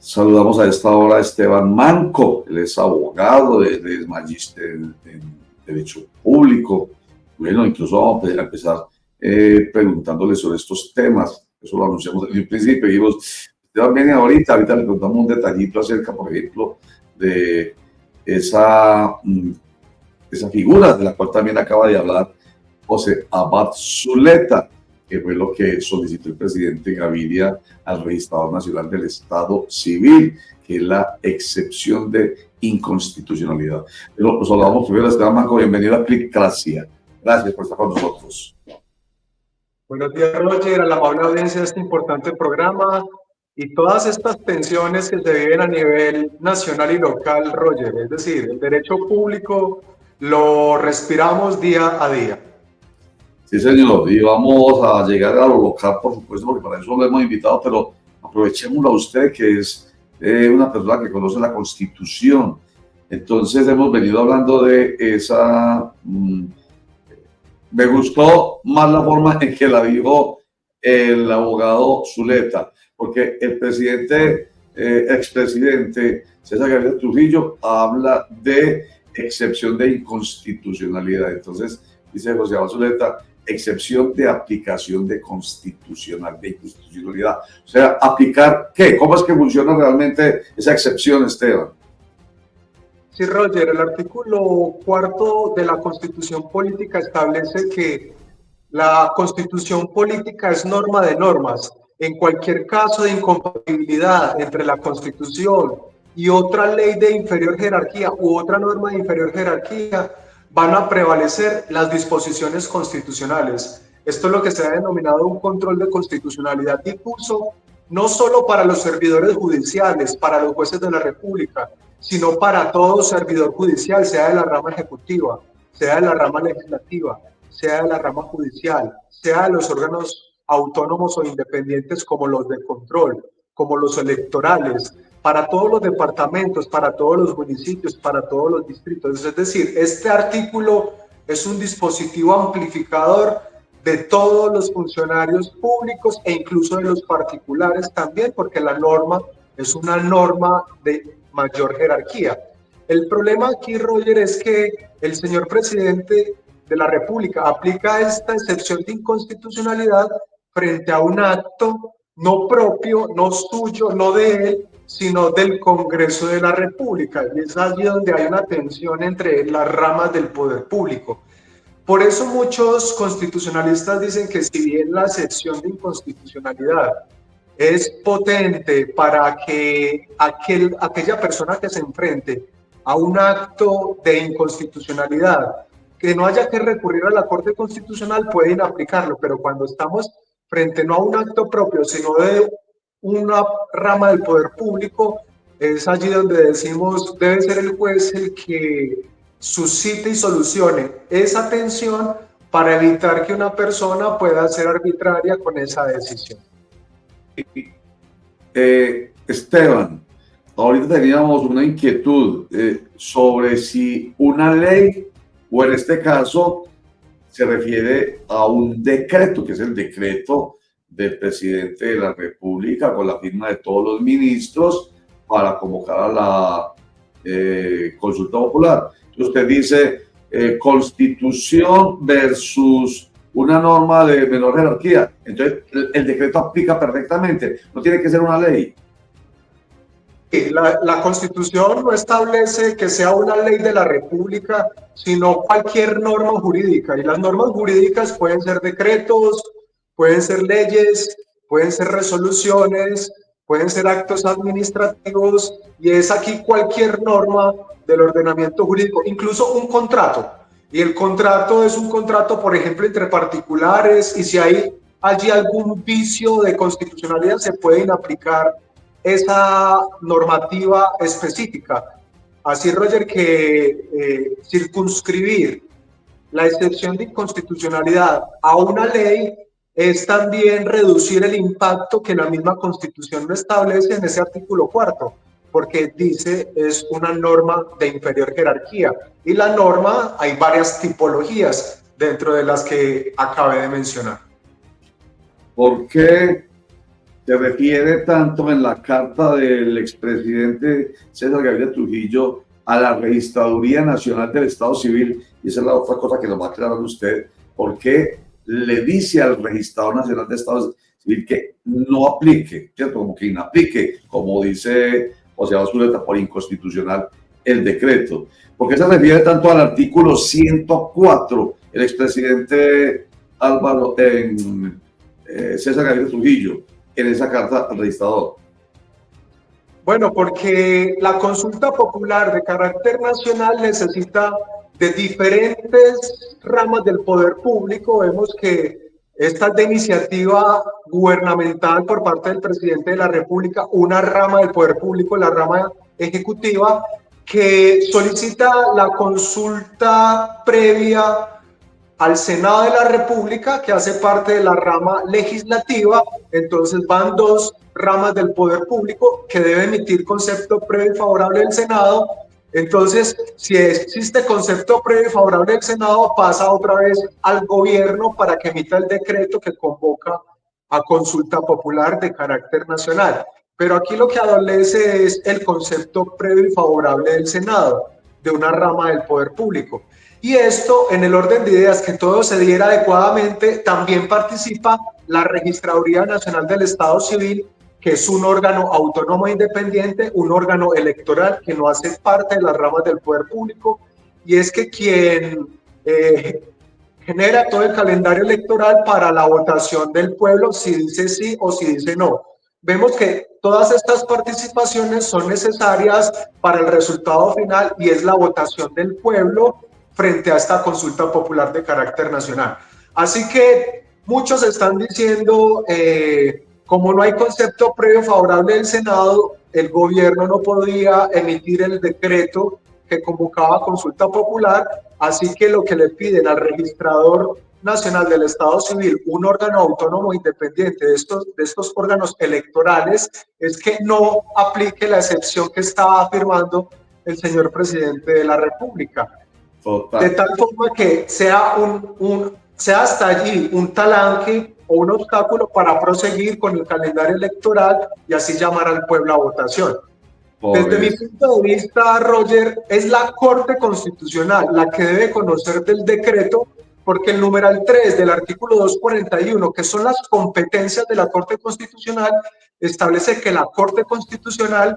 Saludamos a esta hora a Esteban Manco, él es abogado, es magíster en Derecho Público. Bueno, incluso vamos a empezar preguntándole sobre estos temas. Eso lo anunciamos en el principio. Dijimos, Esteban viene ahorita le preguntamos un detallito acerca, por ejemplo, de esa figura de la cual también acaba de hablar José Abad Zuleta, que fue lo que solicitó el presidente Gaviria al Registrador Nacional del Estado Civil, que es la excepción de inconstitucionalidad. Pero nos saludamos primero a Esteban Manco, bienvenido a Clicracia. Gracias por estar con nosotros. Buenos días, Roger, a la amable audiencia de este importante programa y todas estas tensiones que se viven a nivel nacional y local, Roger. Es decir, el derecho público lo respiramos día a día. Sí, señor, y vamos a llegar a lo local, por supuesto, porque para eso lo hemos invitado, pero aprovechémoslo a usted, que es una persona que conoce la Constitución. Entonces, hemos venido hablando de esa... me gustó más la forma en que la dijo el abogado Zuleta, porque el presidente, expresidente César Gabriel Trujillo, habla de excepción de inconstitucionalidad. Entonces, dice José Abad Zuleta, excepción de aplicación de inconstitucionalidad. O sea, aplicar, ¿qué? ¿Cómo es que funciona realmente esa excepción, Esteban? Sí, Roger, el artículo 4 de la Constitución Política establece que la Constitución Política es norma de normas. En cualquier caso de incompatibilidad entre la Constitución y otra ley de inferior jerarquía u otra norma de inferior jerarquía, van a prevalecer las disposiciones constitucionales. Esto es lo que se ha denominado un control de constitucionalidad difuso, no solo para los servidores judiciales, para los jueces de la República, sino para todo servidor judicial, sea de la rama ejecutiva, sea de la rama legislativa, sea de la rama judicial, sea de los órganos autónomos o independientes como los de control, como los electorales, para todos los departamentos, para todos los municipios, para todos los distritos. Es decir, este artículo es un dispositivo amplificador de todos los funcionarios públicos e incluso de los particulares también, porque la norma es una norma de mayor jerarquía. El problema aquí, Roger, es que el señor presidente de la República aplica esta excepción de inconstitucionalidad frente a un acto no propio, no suyo, no de él, sino del Congreso de la República. Y es allí donde hay una tensión entre las ramas del poder público. Por eso muchos constitucionalistas dicen que si bien la excepción de inconstitucionalidad es potente para que aquella persona que se enfrente a un acto de inconstitucionalidad, que no haya que recurrir a la Corte Constitucional, pueden aplicarlo, pero cuando estamos frente no a un acto propio, sino de una rama del poder público, es allí donde decimos debe ser el juez el que suscite y solucione esa tensión para evitar que una persona pueda ser arbitraria con esa decisión. Esteban, ahorita teníamos una inquietud sobre si una ley, o en este caso, se refiere a un decreto, que es el decreto del presidente de la República con la firma de todos los ministros para convocar a la consulta popular. Usted dice constitución versus una norma de menor jerarquía. Entonces, el decreto aplica perfectamente, no tiene que ser una ley. La Constitución no establece que sea una ley de la República, sino cualquier norma jurídica. Y las normas jurídicas pueden ser decretos, pueden ser leyes, pueden ser resoluciones, pueden ser actos administrativos, y es aquí cualquier norma del ordenamiento jurídico, incluso un contrato. Y el contrato es un contrato, por ejemplo, entre particulares, y si hay allí algún vicio de constitucionalidad, se pueden aplicar esa normativa específica. Así, Roger, que circunscribir la excepción de inconstitucionalidad a una ley es también reducir el impacto que la misma Constitución lo establece en ese artículo 4, porque dice es una norma de inferior jerarquía. Y la norma, hay varias tipologías dentro de las que acabé de mencionar. ¿Por qué se refiere tanto en la carta del expresidente César Gaviria Trujillo a la Registraduría Nacional del Estado Civil, y esa es la otra cosa que nos va a aclarar usted, porque le dice al Registrador Nacional del Estado Civil que no aplique, ¿cierto? Como que inaplique, como dice José Basureta, por inconstitucional el decreto. Porque se refiere tanto al artículo 104, el expresidente Álvaro, César Gaviria Trujillo, en esa carta al registrador? Bueno, porque la consulta popular de carácter nacional necesita de diferentes ramas del poder público. Vemos que esta es de iniciativa gubernamental por parte del presidente de la República, una rama del poder público, la rama ejecutiva, que solicita la consulta previa al Senado de la República, que hace parte de la rama legislativa. Entonces van dos ramas del poder público que debe emitir concepto previo y favorable del Senado. Entonces, si existe concepto previo y favorable del Senado, pasa otra vez al gobierno para que emita el decreto que convoca a consulta popular de carácter nacional. Pero aquí lo que adolece es el concepto previo y favorable del Senado, de una rama del poder público. Y esto, en el orden de ideas, que todo se diera adecuadamente, también participa la Registraduría Nacional del Estado Civil, que es un órgano autónomo e independiente, un órgano electoral que no hace parte de las ramas del poder público, y es que quien genera todo el calendario electoral para la votación del pueblo, si dice sí o si dice no. Vemos que todas estas participaciones son necesarias para el resultado final, y es la votación del pueblo frente a esta consulta popular de carácter nacional. Así que muchos están diciendo, como no hay concepto previo favorable del Senado, el gobierno no podía emitir el decreto que convocaba consulta popular, así que lo que le piden al registrador nacional del Estado Civil, un órgano autónomo independiente de estos órganos electorales, es que no aplique la excepción que estaba afirmando el señor presidente de la República. Total. De tal forma que sea hasta allí un talanque o un obstáculo para proseguir con el calendario electoral y así llamar al pueblo a votación. Desde mi punto de vista, Roger, es la Corte Constitucional la que debe conocer del decreto, porque el numeral 3 del artículo 241, que son las competencias de la Corte Constitucional, establece que la Corte Constitucional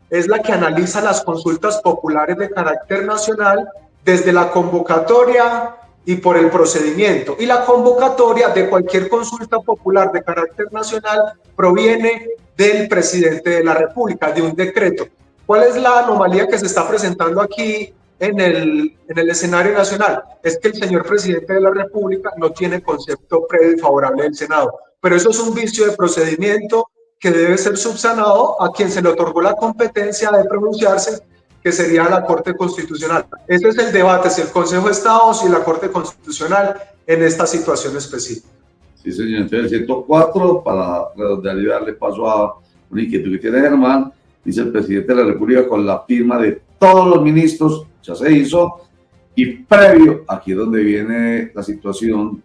es la que analiza las consultas populares de carácter nacional desde la convocatoria y por el procedimiento. Y la convocatoria de cualquier consulta popular de carácter nacional proviene del presidente de la República, de un decreto. ¿Cuál es la anomalía que se está presentando aquí en el escenario nacional? Es que el señor presidente de la República no tiene concepto previo y favorable del Senado. Pero eso es un vicio de procedimiento que debe ser subsanado a quien se le otorgó la competencia de pronunciarse, que sería la Corte Constitucional. Ese es el debate, si el Consejo de Estado o si la Corte Constitucional en esta situación específica. Sí, señor. Entonces, el 104, para redondear y darle paso a una inquietud que tiene Germán, dice el presidente de la República con la firma de todos los ministros, ya se hizo, y previo, aquí es donde viene la situación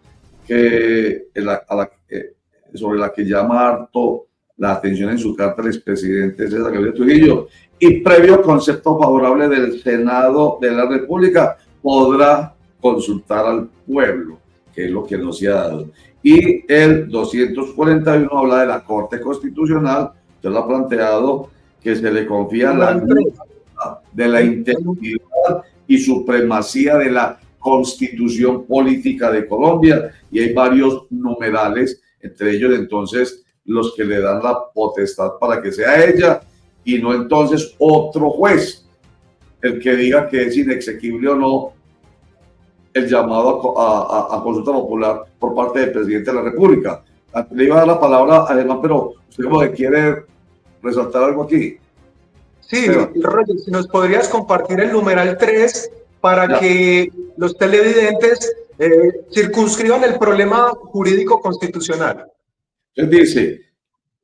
sobre la que llama harto la atención en su carta el expresidente César Gaviria Trujillo, y previo concepto favorable del Senado de la República, podrá consultar al pueblo, que es lo que no se ha dado. Y el 241 habla de la Corte Constitucional, usted lo ha planteado, que se le confía la de la integridad y supremacía de la Constitución Política de Colombia, y hay varios numerales, entre ellos entonces los que le dan la potestad para que sea ella y no entonces otro juez el que diga que es inexequible o no el llamado a consulta popular por parte del presidente de la República. Le iba a dar la palabra a Germán, pero usted como que quiere resaltar algo aquí. Sí, Roger, si nos podrías compartir el numeral 3 para que los televidentes circunscriban el problema jurídico constitucional. Entonces dice,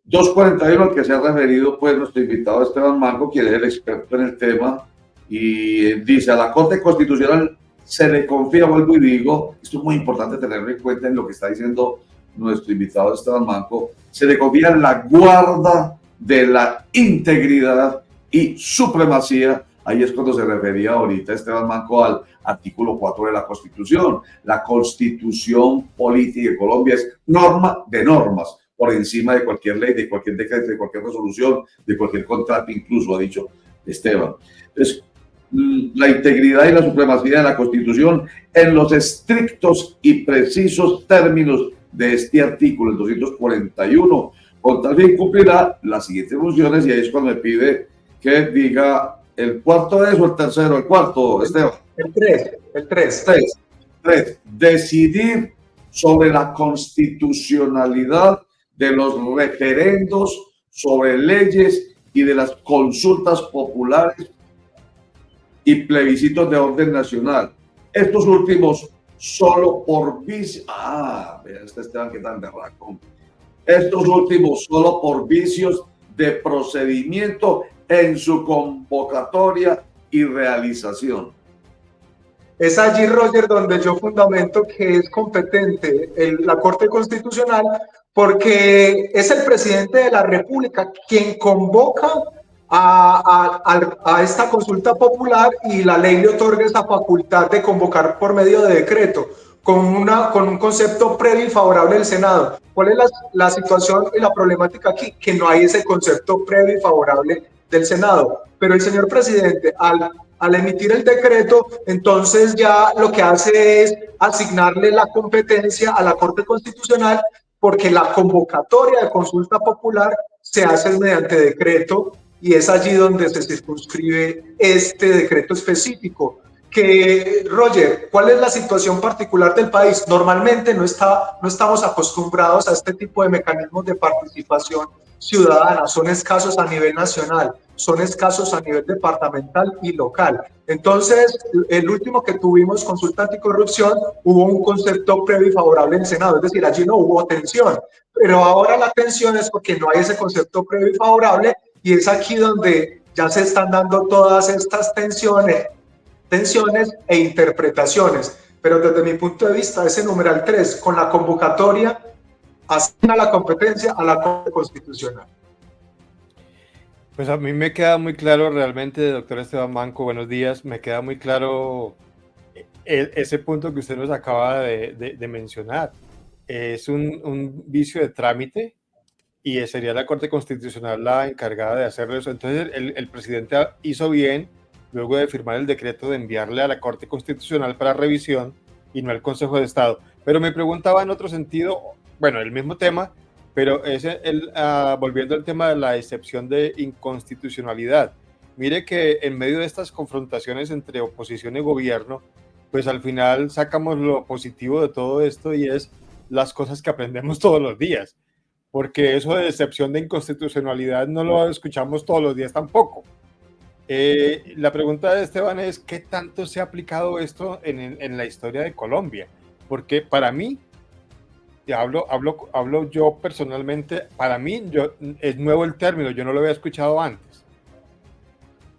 241 al que se ha referido pues nuestro invitado Esteban Manco, quien es el experto en el tema, y dice, a la Corte Constitucional se le confía, vuelvo y digo, esto es muy importante tenerlo en cuenta en lo que está diciendo nuestro invitado Esteban Manco, se le confía la guarda de la integridad y supremacía. Ahí es cuando se refería ahorita Esteban Manco al artículo 4 de la Constitución. La Constitución política de Colombia es norma de normas, por encima de cualquier ley, de cualquier decreto, de cualquier resolución, de cualquier contrato, incluso, ha dicho Esteban. Entonces, la integridad y la supremacía de la Constitución en los estrictos y precisos términos de este artículo, el 241, con tal fin cumplirá las siguientes funciones, y ahí es cuando me pide que diga el cuarto es o el tercero, el cuarto, Esteban. El 3. Decidir sobre la constitucionalidad de los referendos sobre leyes y de las consultas populares y plebiscitos de orden nacional. Estos últimos solo por vicios. Vean este Esteban que tan berraco. Estos últimos solo por vicios de procedimiento en su convocatoria y realización. Es allí, Roger, donde yo fundamento que es competente la Corte Constitucional, porque es el presidente de la República quien convoca a esta consulta popular, y la ley le otorga esa facultad de convocar por medio de decreto, con un concepto previo y favorable del Senado. ¿Cuál es la situación y la problemática aquí? Que no hay ese concepto previo y favorable del Senado. Pero el señor presidente, al emitir el decreto, entonces ya lo que hace es asignarle la competencia a la Corte Constitucional, porque la convocatoria de consulta popular se hace mediante decreto, y es allí donde se circunscribe este decreto específico. Que, Roger, ¿cuál es la situación particular del país? Normalmente no estamos acostumbrados a este tipo de mecanismos de participación ciudadana, son escasos a nivel nacional, son escasos a nivel departamental y local. Entonces, el último que tuvimos, consulta anticorrupción, hubo un concepto previo y favorable en el Senado, es decir, allí no hubo tensión, pero ahora la tensión es porque no hay ese concepto previo y favorable, y es aquí donde ya se están dando todas estas tensiones e interpretaciones. Pero desde mi punto de vista, ese numeral 3, con la convocatoria, asigna la competencia a la Corte Constitucional. Pues a mí me queda muy claro realmente, doctor Esteban Manco, buenos días, me queda muy claro ese punto que usted nos acaba de mencionar. Es un vicio de trámite, y sería la Corte Constitucional la encargada de hacerlo eso. Entonces el presidente hizo bien, luego de firmar el decreto, de enviarle a la Corte Constitucional para revisión y no al Consejo de Estado. Pero me preguntaba en otro sentido, bueno, el mismo tema, pero volviendo al tema de la excepción de inconstitucionalidad. Mire que en medio de estas confrontaciones entre oposición y gobierno, pues al final sacamos lo positivo de todo esto, y es las cosas que aprendemos todos los días, porque eso de excepción de inconstitucionalidad no lo escuchamos todos los días tampoco. La pregunta de Esteban es, ¿qué tanto se ha aplicado esto en la historia de Colombia? Porque para mí, hablo yo personalmente, para mí es nuevo el término, yo no lo había escuchado antes.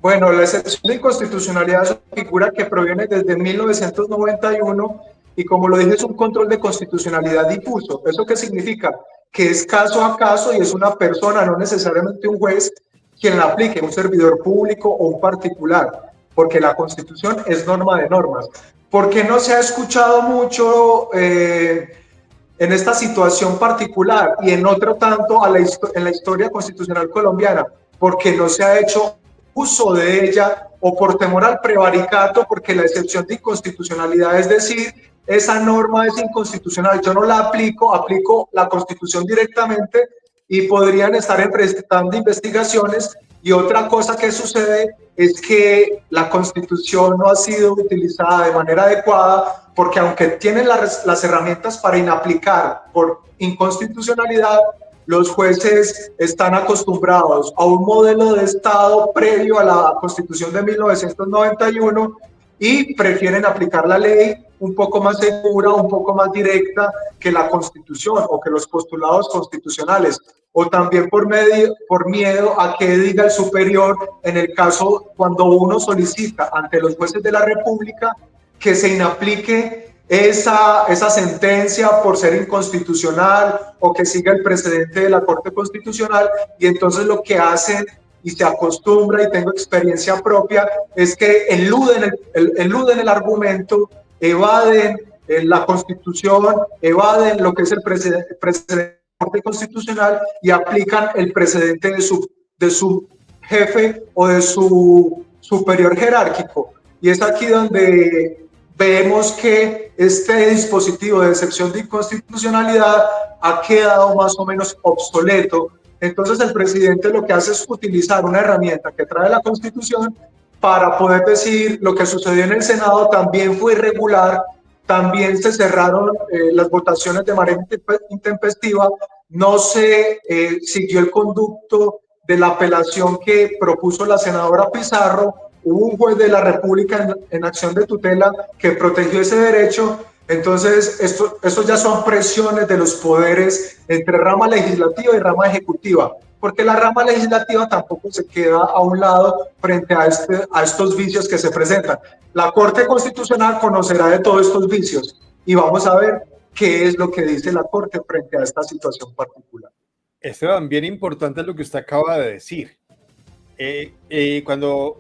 Bueno, la excepción de inconstitucionalidad es una figura que proviene desde 1991, y como lo dije, es un control de constitucionalidad difuso. ¿Eso qué significa? Que es caso a caso, y es una persona, no necesariamente un juez, quien la aplique, un servidor público o un particular, porque la Constitución es norma de normas. ¿Por qué no se ha escuchado mucho en esta situación particular y en otro tanto en la historia constitucional colombiana? Porque no se ha hecho uso de ella, o por temor al prevaricato, porque la excepción de inconstitucionalidad es decir, esa norma es inconstitucional, yo no la aplico la Constitución directamente, y podrían estar enfrentando investigaciones. Y otra cosa que sucede es que la Constitución no ha sido utilizada de manera adecuada, porque aunque tienen las herramientas para inaplicar por inconstitucionalidad, los jueces están acostumbrados a un modelo de Estado previo a la Constitución de 1991, y prefieren aplicar la ley un poco más segura, un poco más directa que la Constitución o que los postulados constitucionales, o también por miedo a que diga el superior, en el caso cuando uno solicita ante los jueces de la República que se inaplique esa sentencia por ser inconstitucional o que siga el precedente de la Corte Constitucional, y entonces lo que hacen y se acostumbra, y tengo experiencia propia, es que eluden el argumento, evaden la Constitución, evaden lo que es el precedente constitucional y aplican el precedente de su jefe o de su superior jerárquico. Y es aquí donde vemos que este dispositivo de excepción de inconstitucionalidad ha quedado más o menos obsoleto. Entonces el presidente lo que hace es utilizar una herramienta que trae la Constitución para poder decir lo que sucedió en el Senado también fue irregular, también se cerraron las votaciones de manera intempestiva, no se siguió el conducto de la apelación que propuso la senadora Pizarro, hubo un juez de la República en acción de tutela que protegió ese derecho. Entonces, esto ya son presiones de los poderes entre rama legislativa y rama ejecutiva, porque la rama legislativa tampoco se queda a un lado frente a estos vicios que se presentan. La Corte Constitucional conocerá de todos estos vicios y vamos a ver qué es lo que dice la Corte frente a esta situación particular. Esteban, bien importante lo que usted acaba de decir. Cuando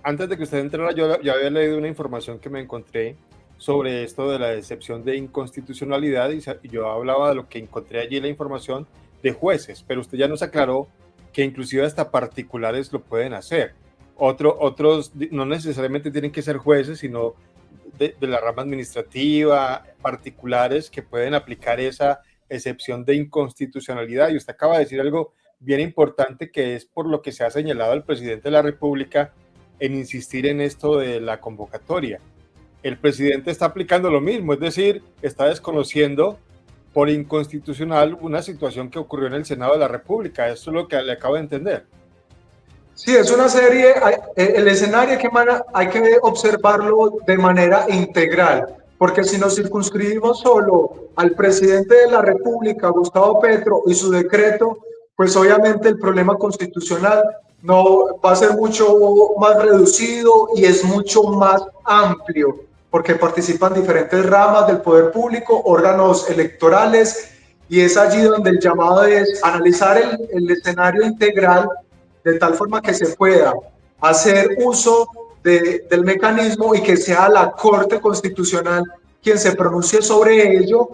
antes de que usted entrara, yo había leído una información que me encontré sobre esto de la excepción de inconstitucionalidad y yo hablaba de lo que encontré allí, la información de jueces, pero usted ya nos aclaró que inclusive hasta particulares lo pueden hacer. Otros no necesariamente tienen que ser jueces, sino de la rama administrativa, particulares que pueden aplicar esa excepción de inconstitucionalidad. Y usted acaba de decir algo bien importante, que es por lo que se ha señalado al presidente de la República en insistir en esto de la convocatoria. El presidente está aplicando lo mismo, es decir, está desconociendo por inconstitucional una situación que ocurrió en el Senado de la República. Eso es lo que le acabo de entender. Sí, es una serie, el escenario hay que observarlo de manera integral, porque si nos circunscribimos solo al presidente de la República, Gustavo Petro, y su decreto, pues obviamente el problema constitucional no va a ser mucho más reducido y es mucho más amplio, porque participan diferentes ramas del poder público, órganos electorales, y es allí donde el llamado es analizar el escenario integral de tal forma que se pueda hacer uso del mecanismo y que sea la Corte Constitucional quien se pronuncie sobre ello,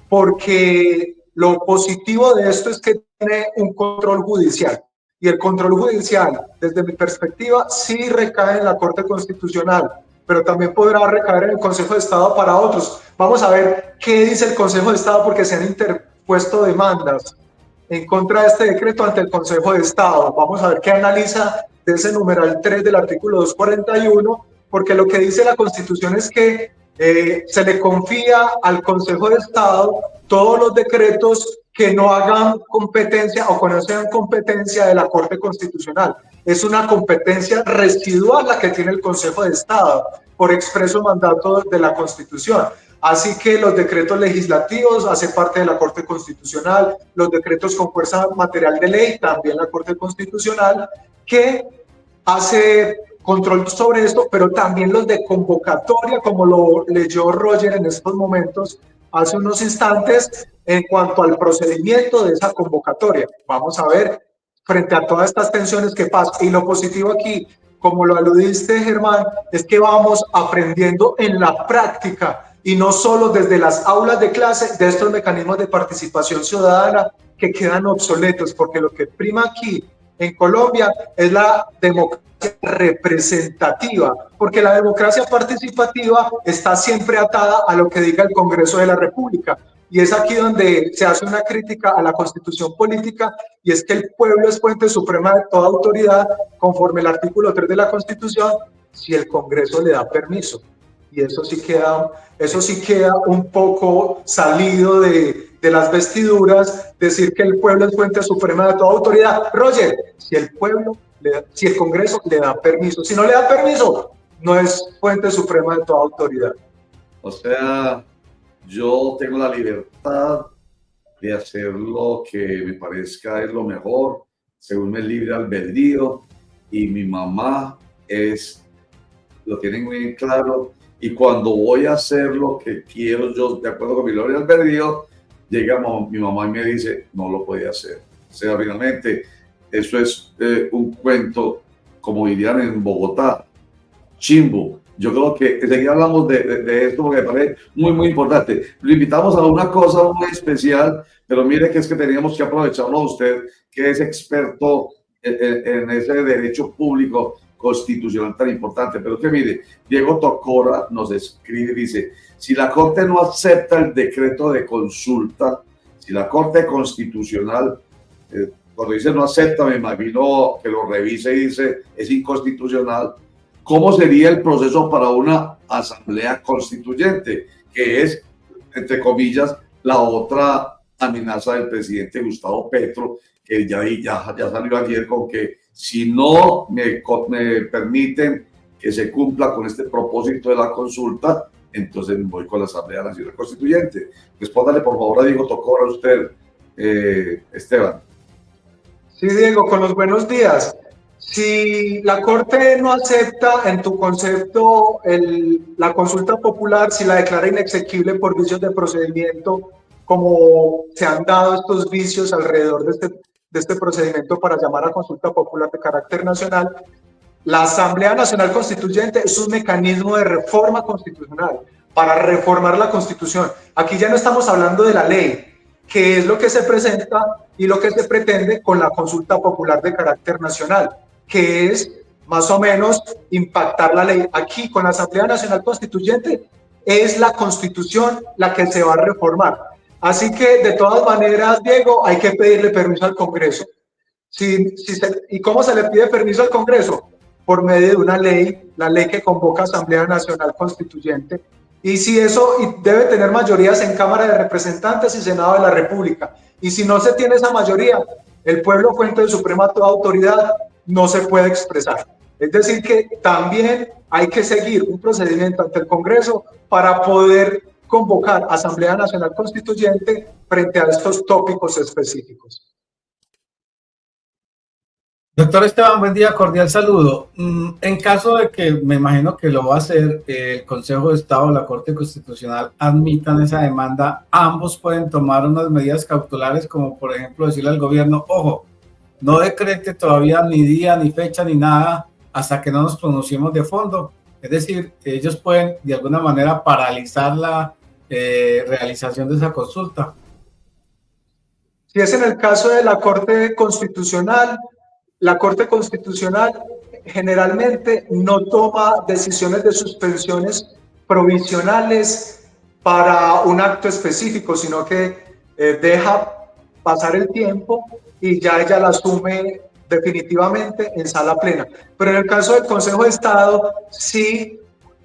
porque lo positivo de esto es que tiene un control judicial. Y el control judicial, desde mi perspectiva, sí recae en la Corte Constitucional, pero también podrá recaer en el Consejo de Estado para otros. Vamos a ver qué dice el Consejo de Estado, porque se han interpuesto demandas en contra de este decreto ante el Consejo de Estado. Vamos a ver qué analiza de ese numeral 3 del artículo 241, porque lo que dice la Constitución es que se le confía al Consejo de Estado todos los decretos que no hagan competencia o que no sean competencia de la Corte Constitucional. Es una competencia residual la que tiene el Consejo de Estado por expreso mandato de la Constitución. Así que los decretos legislativos hacen parte de la Corte Constitucional, los decretos con fuerza material de ley, también la Corte Constitucional, que hace control sobre esto, pero también los de convocatoria, como lo leyó Roger en estos momentos, hace unos instantes, en cuanto al procedimiento de esa convocatoria. Vamos a ver, frente a todas estas tensiones que pasan. Y lo positivo aquí, como lo aludiste, Germán, es que vamos aprendiendo en la práctica y no solo desde las aulas de clase de estos mecanismos de participación ciudadana que quedan obsoletos, porque lo que prima aquí en Colombia es la democracia representativa, porque la democracia participativa está siempre atada a lo que diga el Congreso de la República. Y es aquí donde se hace una crítica a la Constitución política, y es que el pueblo es fuente suprema de toda autoridad, conforme el artículo 3 de la Constitución, si el Congreso le da permiso. Y eso sí queda un poco salido de las vestiduras, decir que el pueblo es fuente suprema de toda autoridad. Roger, si el Congreso le da permiso, si no le da permiso, no es fuente suprema de toda autoridad. O sea, yo tengo la libertad de hacer lo que me parezca es lo mejor, según el libre albedrío, y mi mamá lo tiene muy claro, y cuando voy a hacer lo que quiero yo, de acuerdo con mi libre albedrío, llega mi mamá y me dice, no lo puede hacer. O sea, finalmente, eso es un cuento, como dirían en Bogotá, chimbo. Yo creo que enseguida hablamos de esto porque me parece muy, muy importante. Lo invitamos a una cosa muy especial, pero mire que es que teníamos que aprovecharlo a usted, que es experto en ese derecho público constitucional tan importante. Pero que mire, Diego Tocora nos escribe y dice, si la Corte no acepta el decreto de consulta, si la Corte Constitucional, cuando dice no acepta, me imagino que lo revise y dice es inconstitucional, ¿cómo sería el proceso para una asamblea constituyente? Que es, entre comillas, la otra amenaza del presidente Gustavo Petro, que ya salió ayer con que si no me permiten que se cumpla con este propósito de la consulta, entonces voy con la Asamblea Nacional Constituyente. Respóndale por favor a Diego Tocora, a usted, Esteban. Sí, Diego, con los buenos días. Si la Corte no acepta en tu concepto la consulta popular, si la declara inexequible por vicios de procedimiento, como se han dado estos vicios alrededor de este procedimiento para llamar a consulta popular de carácter nacional, la Asamblea Nacional Constituyente es un mecanismo de reforma constitucional para reformar la Constitución. Aquí ya no estamos hablando de la ley, que es lo que se presenta y lo que se pretende con la consulta popular de carácter nacional, que es más o menos impactar la ley. Aquí con la Asamblea Nacional Constituyente es la Constitución la que se va a reformar. Así que de todas maneras, Diego, hay que pedirle permiso al Congreso. ¿Y cómo se le pide permiso al Congreso? Por medio de una ley, la ley que convoca Asamblea Nacional Constituyente. Y si eso debe tener mayorías en Cámara de Representantes y Senado de la República. Y si no se tiene esa mayoría, el pueblo, fuente de suprema autoridad, no se puede expresar. Es decir, que también hay que seguir un procedimiento ante el Congreso para poder convocar Asamblea Nacional Constituyente frente a estos tópicos específicos. Doctor Esteban, buen día, cordial saludo. En caso de que, me imagino que lo va a hacer, el Consejo de Estado o la Corte Constitucional admitan esa demanda, ambos pueden tomar unas medidas cautelares, como por ejemplo decirle al gobierno, ojo, no decrete todavía ni día, ni fecha, ni nada, hasta que no nos pronunciemos de fondo. Es decir, ellos pueden de alguna manera paralizar la realización de esa consulta. Si es en el caso de la Corte Constitucional generalmente no toma decisiones de suspensiones provisionales para un acto específico, sino que deja pasar el tiempo y ya ella la asume definitivamente en sala plena. Pero en el caso del Consejo de Estado, sí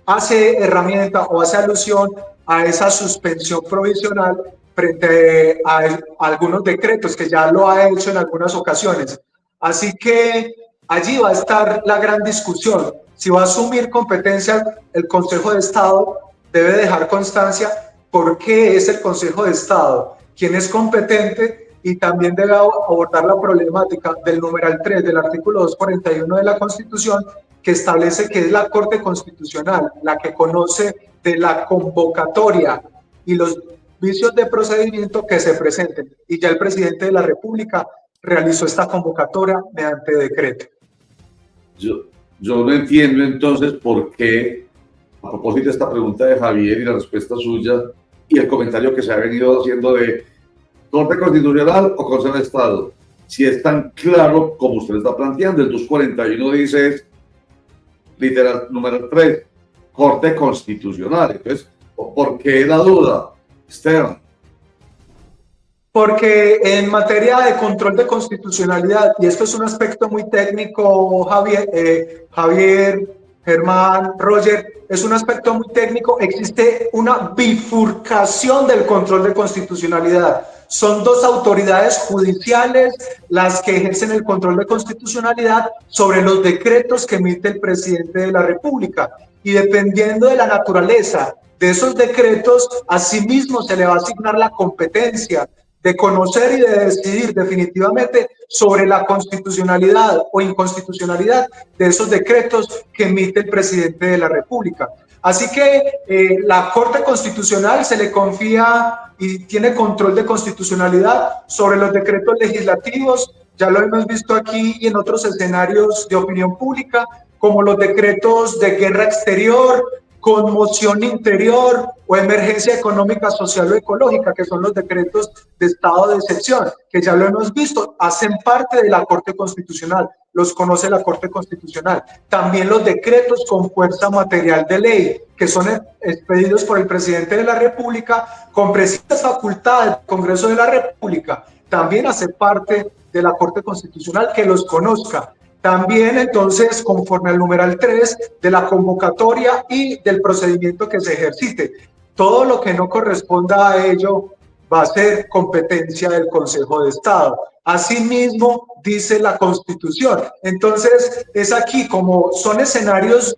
hace herramienta o hace alusión a esa suspensión provisional frente a algunos decretos, que ya lo ha hecho en algunas ocasiones. Así que allí va a estar la gran discusión. Si va a asumir competencia el Consejo de Estado, debe dejar constancia por qué es el Consejo de Estado, quién es competente, y también debe abordar la problemática del numeral 3 del artículo 241 de la Constitución, que establece que es la Corte Constitucional la que conoce de la convocatoria y los vicios de procedimiento que se presenten. Y ya el presidente de la República realizó esta convocatoria mediante decreto. Yo no entiendo entonces por qué, a propósito de esta pregunta de Javier y la respuesta suya y el comentario que se ha venido haciendo de Corte Constitucional o Consejo de Estado, si es tan claro como usted está planteando, el 241 dice, literal número 3, Corte Constitucional. Entonces, ¿por qué la duda, Esteban? Porque en materia de control de constitucionalidad, y esto es un aspecto muy técnico, Javier, Germán, Roger, es un aspecto muy técnico, existe una bifurcación del control de constitucionalidad. Son dos autoridades judiciales las que ejercen el control de constitucionalidad sobre los decretos que emite el presidente de la República. Y dependiendo de la naturaleza de esos decretos, asimismo se le va a asignar la competencia de conocer y de decidir definitivamente sobre la constitucionalidad o inconstitucionalidad de esos decretos que emite el presidente de la República. Así que la Corte Constitucional se le confía y tiene control de constitucionalidad sobre los decretos legislativos. Ya lo hemos visto aquí y en otros escenarios de opinión pública, como los decretos de guerra exterior, conmoción interior o emergencia económica, social o ecológica, que son los decretos de estado de excepción, que ya lo hemos visto, hacen parte de la Corte Constitucional, los conoce la Corte Constitucional. También los decretos con fuerza material de ley, que son expedidos por el presidente de la República con precisas facultades del Congreso de la República, también hace parte de la Corte Constitucional, que los conozca. También, entonces, conforme al numeral 3 de la convocatoria y del procedimiento que se ejercite. Todo lo que no corresponda a ello va a ser competencia del Consejo de Estado. Asimismo, dice la Constitución. Entonces, es aquí, como son escenarios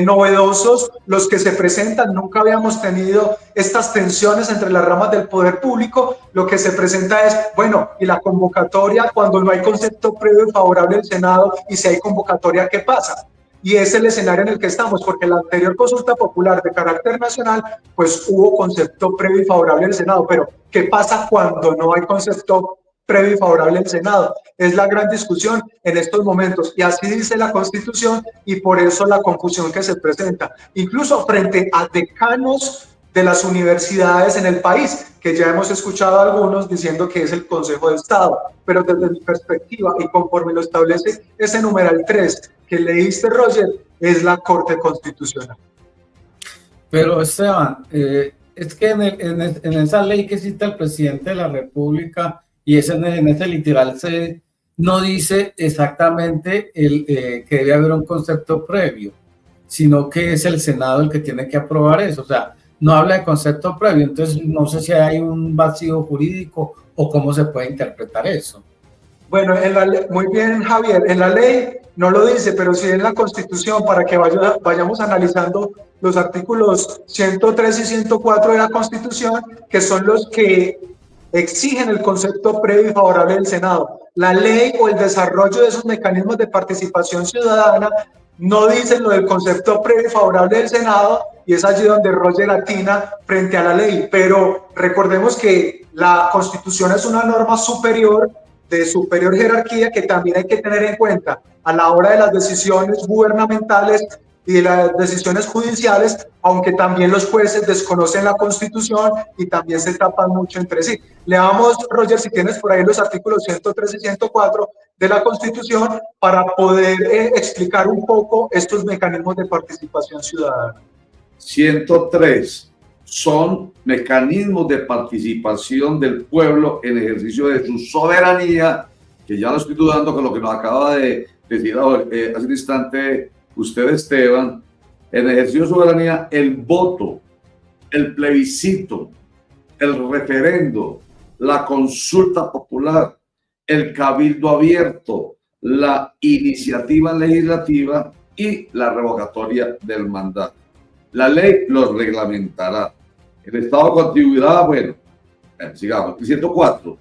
novedosos los que se presentan, nunca habíamos tenido estas tensiones entre las ramas del poder público, lo que se presenta es, bueno, y la convocatoria, cuando no hay concepto previo y favorable del Senado, y si hay convocatoria, ¿qué pasa? Y es el escenario en el que estamos, porque la anterior consulta popular de carácter nacional, pues hubo concepto previo y favorable del Senado, pero ¿qué pasa cuando no hay concepto previo y favorable del Senado? Es la gran discusión en estos momentos, y así dice la Constitución, y por eso la confusión que se presenta, incluso frente a decanos de las universidades en el país, que ya hemos escuchado a algunos diciendo que es el Consejo de Estado, pero desde mi perspectiva y conforme lo establece ese numeral 3 que leíste, Roger, es la Corte Constitucional. Pero Esteban, es que en esa ley que cita el presidente de la República y en ese literal se no dice exactamente que debe haber un concepto previo, sino que es el Senado el que tiene que aprobar eso. O sea, no habla de concepto previo, entonces no sé si hay un vacío jurídico o cómo se puede interpretar eso. Bueno, muy bien, Javier, en la ley no lo dice, pero sí en la Constitución, para que vayamos analizando los artículos 103 y 104 de la Constitución, que son los que exigen el concepto previo y favorable del Senado. La ley o el desarrollo de esos mecanismos de participación ciudadana no dicen lo del concepto previo y favorable del Senado, y es allí donde Roger atina frente a la ley. Pero recordemos que la Constitución es una norma superior, de superior jerarquía, que también hay que tener en cuenta a la hora de las decisiones gubernamentales y de las decisiones judiciales, aunque también los jueces desconocen la Constitución y también se tapan mucho entre sí. Leamos, Roger, si tienes por ahí los artículos 103 y 104 de la Constitución para poder explicar un poco estos mecanismos de participación ciudadana. 103 son mecanismos de participación del pueblo en ejercicio de su soberanía, que ya lo estoy dudando con lo que nos acaba de decir hace un instante usted, Esteban. En ejercicio de soberanía, el voto, el plebiscito, el referendo, la consulta popular, el cabildo abierto, la iniciativa legislativa y la revocatoria del mandato. La ley los reglamentará. El Estado de continuidad, bueno, sigamos. 104.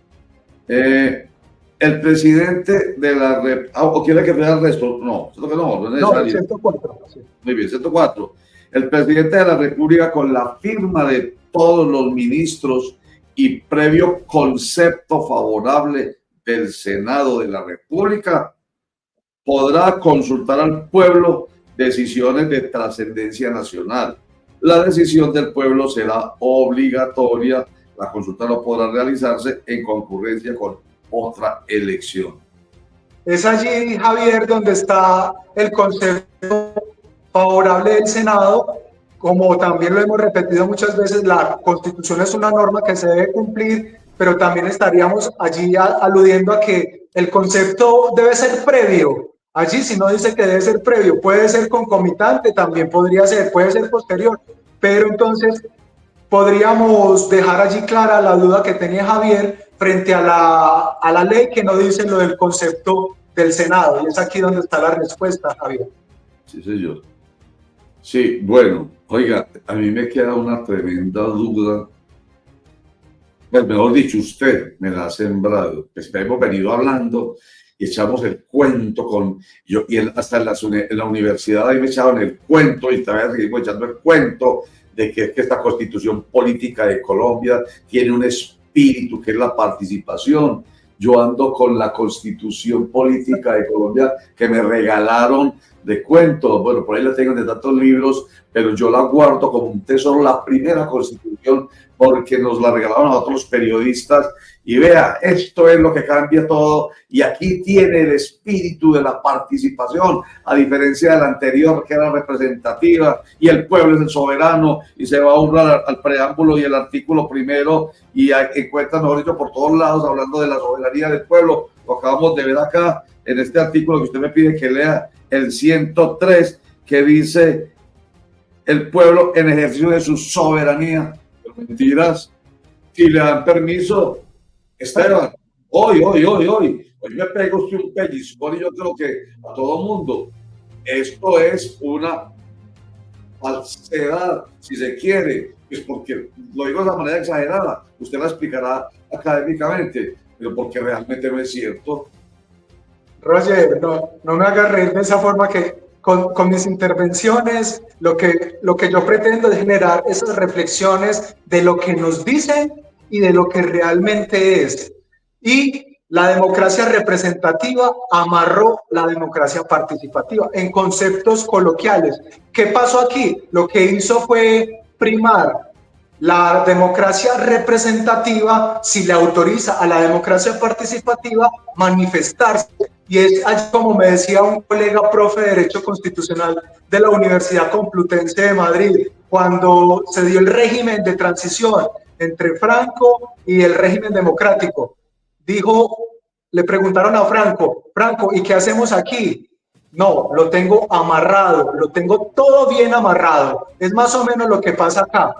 El presidente de la ¿o quiere que vea el resto? No, no es necesario. No, 104. Sí. Muy bien, 104. El presidente de la República, con la firma de todos los ministros y previo concepto favorable del Senado de la República, podrá consultar al pueblo decisiones de trascendencia nacional. La decisión del pueblo será obligatoria. La consulta no podrá realizarse en concurrencia con otra elección. Es allí, Javier, donde está el concepto favorable del Senado. Como también lo hemos repetido muchas veces, la Constitución es una norma que se debe cumplir, pero también estaríamos allí aludiendo a que el concepto debe ser previo. Allí, si no dice que debe ser previo, puede ser concomitante, también podría ser, puede ser posterior, pero entonces podríamos dejar allí clara la duda que tenía Javier frente a la ley, que no dice lo del concepto del Senado, y es aquí donde está la respuesta, Javier. Sí, señor. Sí, bueno, oiga, a mí me queda una tremenda duda. Pues mejor dicho, usted me la ha sembrado. Pues hemos venido hablando y echamos el cuento hasta en la universidad ahí me echaban el cuento y todavía seguimos echando el cuento de que esta constitución política de Colombia tiene un espíritu que es la participación. Yo ando con la constitución política de Colombia que me regalaron de cuentos, bueno, por ahí la tengo de tantos libros, pero yo la guardo como un tesoro, la primera constitución, porque nos la regalaron a otros periodistas, y vea, esto es lo que cambia todo, y aquí tiene el espíritu de la participación, a diferencia de la anterior, que era representativa, y el pueblo es el soberano, y se va a honrar al preámbulo y el artículo primero, y encuentra, mejor dicho, por todos lados, hablando de la soberanía del pueblo. Lo acabamos de ver acá, en este artículo que usted me pide que lea, el 103, que dice el pueblo en ejercicio de su soberanía. Pero mentiras, si le dan permiso, Esteban, hoy me pega usted un pellizcón y yo creo que a todo mundo. Esto es una falsedad, si se quiere, pues porque lo digo de esa manera exagerada, usted la explicará académicamente, pero porque realmente no es cierto. Roger, no me hagas reír de esa forma, que con mis intervenciones lo que yo pretendo es generar esas reflexiones de lo que nos dicen y de lo que realmente es. Y la democracia representativa amarró la democracia participativa en conceptos coloquiales. ¿Qué pasó aquí? Lo que hizo fue primar la democracia representativa, si le autoriza a la democracia participativa manifestarse. Y es allí, como me decía un colega profe de Derecho Constitucional de la Universidad Complutense de Madrid, cuando se dio el régimen de transición entre Franco y el régimen democrático. Dijo, le preguntaron a Franco, ¿y qué hacemos aquí? No, lo tengo amarrado, lo tengo todo bien amarrado. Es más o menos lo que pasa acá.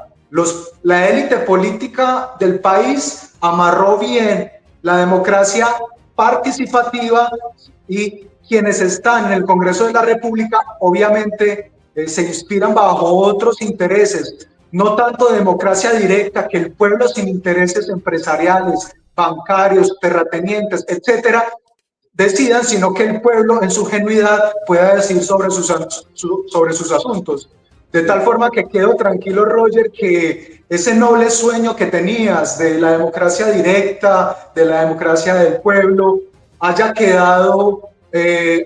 La élite política del país amarró bien la democracia participativa, y quienes están en el Congreso de la República obviamente se inspiran bajo otros intereses, no tanto democracia directa, que el pueblo sin intereses empresariales, bancarios, terratenientes, etcétera, decidan, sino que el pueblo en su genuidad pueda decir sobre sus asuntos. De tal forma que quedo tranquilo, Roger, que ese noble sueño que tenías de la democracia directa, de la democracia del pueblo, haya quedado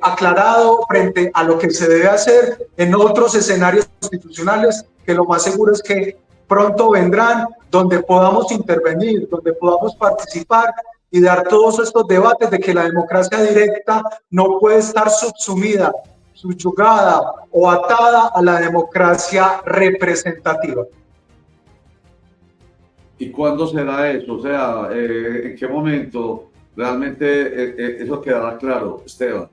aclarado frente a lo que se debe hacer en otros escenarios constitucionales, que lo más seguro es que pronto vendrán, donde podamos intervenir, donde podamos participar y dar todos estos debates de que la democracia directa no puede estar subyugada o atada a la democracia representativa. ¿Y cuándo será eso? O sea, ¿en qué momento realmente eso quedará claro, Esteban?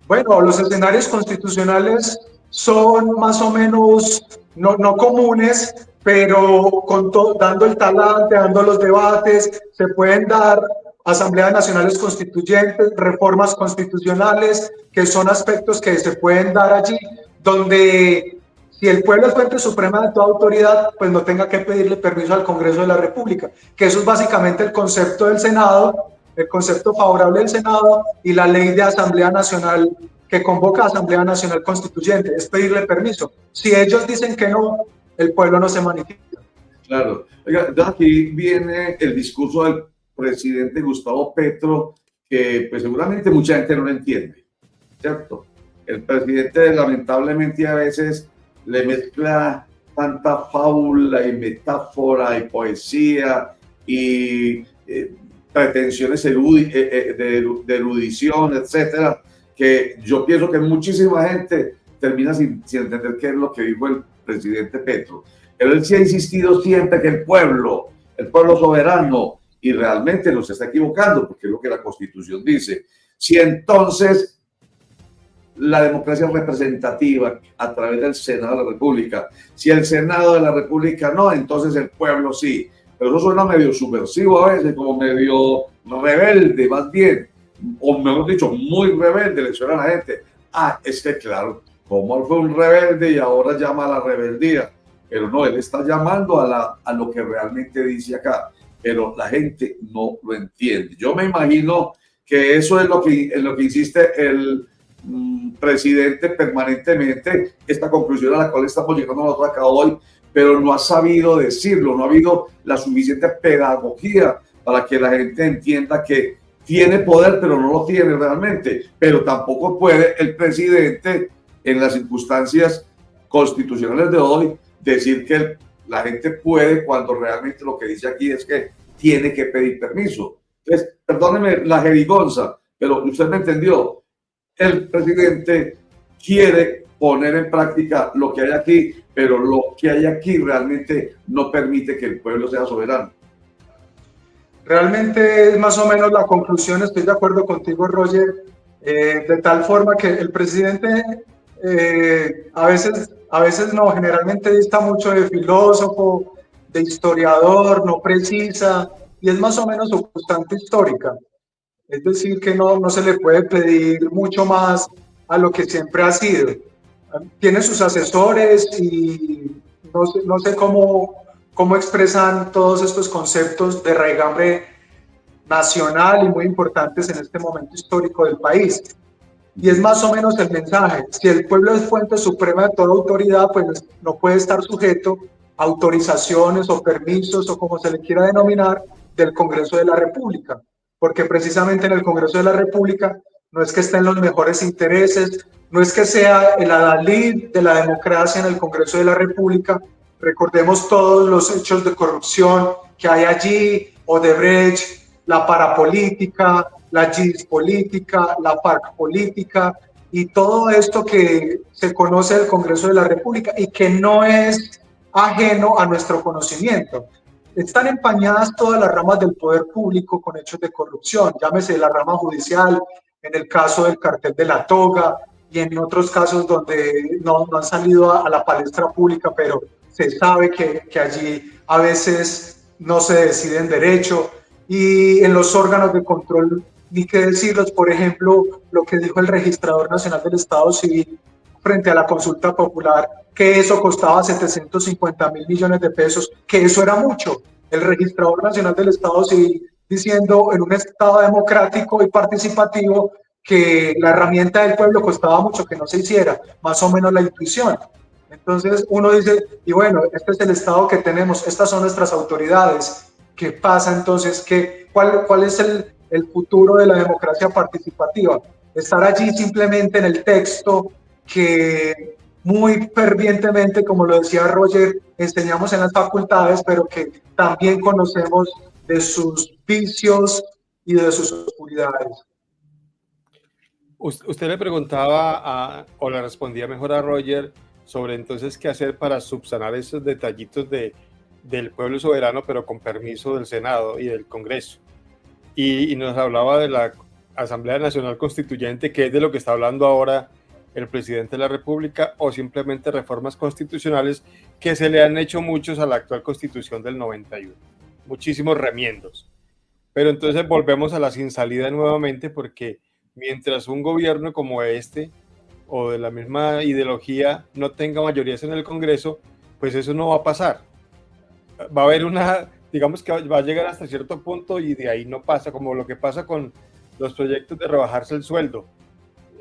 Bueno, los escenarios constitucionales son más o menos no comunes, pero dando el talante, dando los debates, se pueden dar asambleas nacionales constituyentes, reformas constitucionales, que son aspectos que se pueden dar allí, donde si el pueblo es fuente suprema de toda autoridad, pues no tenga que pedirle permiso al Congreso de la República, que eso es básicamente el concepto del Senado, el concepto favorable del Senado y la ley de Asamblea Nacional que convoca a Asamblea Nacional Constituyente, es pedirle permiso. Si ellos dicen que no, el pueblo no se manifiesta. Claro. Oiga, de aquí viene el discurso del presidente Gustavo Petro, que pues seguramente mucha gente no lo entiende, ¿cierto? El presidente lamentablemente a veces le mezcla tanta fábula y metáfora y poesía y pretensiones de erudición, etcétera, que yo pienso que muchísima gente termina sin entender qué es lo que dijo el presidente Petro. Pero él sí ha insistido siempre que el pueblo soberano, y realmente nos está equivocando, porque es lo que la Constitución dice. Si entonces la democracia representativa a través del Senado de la República, si el Senado de la República no, entonces el pueblo sí. Pero eso suena medio subversivo a veces, como medio rebelde, más bien, o mejor dicho, muy rebelde, le suena a la gente. Es que claro, como él fue un rebelde y ahora llama a la rebeldía, pero no, él está llamando a lo que realmente dice acá, pero la gente no lo entiende. Yo me imagino que eso es en lo que insiste el presidente permanentemente, esta conclusión a la cual estamos llegando nosotros acá hoy, pero no ha sabido decirlo, no ha habido la suficiente pedagogía para que la gente entienda que tiene poder, pero no lo tiene realmente, pero tampoco puede el presidente en las circunstancias constitucionales de hoy decir que la gente puede cuando realmente lo que dice aquí es que tiene que pedir permiso. Entonces, perdóneme la jerigonza, pero usted me entendió. El presidente quiere poner en práctica lo que hay aquí, pero lo que hay aquí realmente no permite que el pueblo sea soberano. Realmente es más o menos la conclusión, estoy de acuerdo contigo, Roger, de tal forma que el presidente a veces no, generalmente dista mucho de filósofo, de historiador, no precisa, y es más o menos su constante histórica. Es decir, que no se le puede pedir mucho más a lo que siempre ha sido. Tiene sus asesores y no sé cómo expresan todos estos conceptos de raigambre nacional y muy importantes en este momento histórico del país. Y es más o menos el mensaje: si el pueblo es fuente suprema de toda autoridad, pues no puede estar sujeto a autorizaciones o permisos o como se le quiera denominar del Congreso de la República, porque precisamente en el Congreso de la República no es que estén los mejores intereses, no es que sea el adalid de la democracia en el Congreso de la República. Recordemos todos los hechos de corrupción que hay allí: Odebrecht, la parapolítica, la GIS política, la PARC política y todo esto que se conoce del Congreso de la República y que no es ajeno a nuestro conocimiento. Están empañadas todas las ramas del poder público con hechos de corrupción, llámese la rama judicial, en el caso del cartel de la toga y en otros casos donde no han salido a la palestra pública, pero se sabe que allí a veces no se decide en derecho. Y en los órganos de control, ni qué decirlos, por ejemplo, lo que dijo el Registrador Nacional del Estado Civil frente a la consulta popular, que eso costaba 750.000 millones de pesos, que eso era mucho. El Registrador Nacional del Estado Civil diciendo en un Estado democrático y participativo que la herramienta del pueblo costaba mucho que no se hiciera, más o menos la intuición. Entonces uno dice, y bueno, este es el Estado que tenemos, estas son nuestras autoridades. ¿Qué pasa entonces? ¿Cuál es el futuro de la democracia participativa? Estar allí simplemente en el texto que muy fervientemente, como lo decía Roger, enseñamos en las facultades, pero que también conocemos de sus vicios y de sus oscuridades. Usted le preguntaba o le respondía mejor a Roger sobre entonces qué hacer para subsanar esos detallitos del pueblo soberano, pero con permiso del Senado y del Congreso. Y nos hablaba de la Asamblea Nacional Constituyente, que es de lo que está hablando ahora el presidente de la República, o simplemente reformas constitucionales que se le han hecho muchos a la actual Constitución del 91. Muchísimos remiendos. Pero entonces volvemos a la sin salida nuevamente, porque mientras un gobierno como este, o de la misma ideología, no tenga mayorías en el Congreso, pues eso no va a pasar. Va a haber digamos que va a llegar hasta cierto punto y de ahí no pasa, como lo que pasa con los proyectos de rebajarse el sueldo.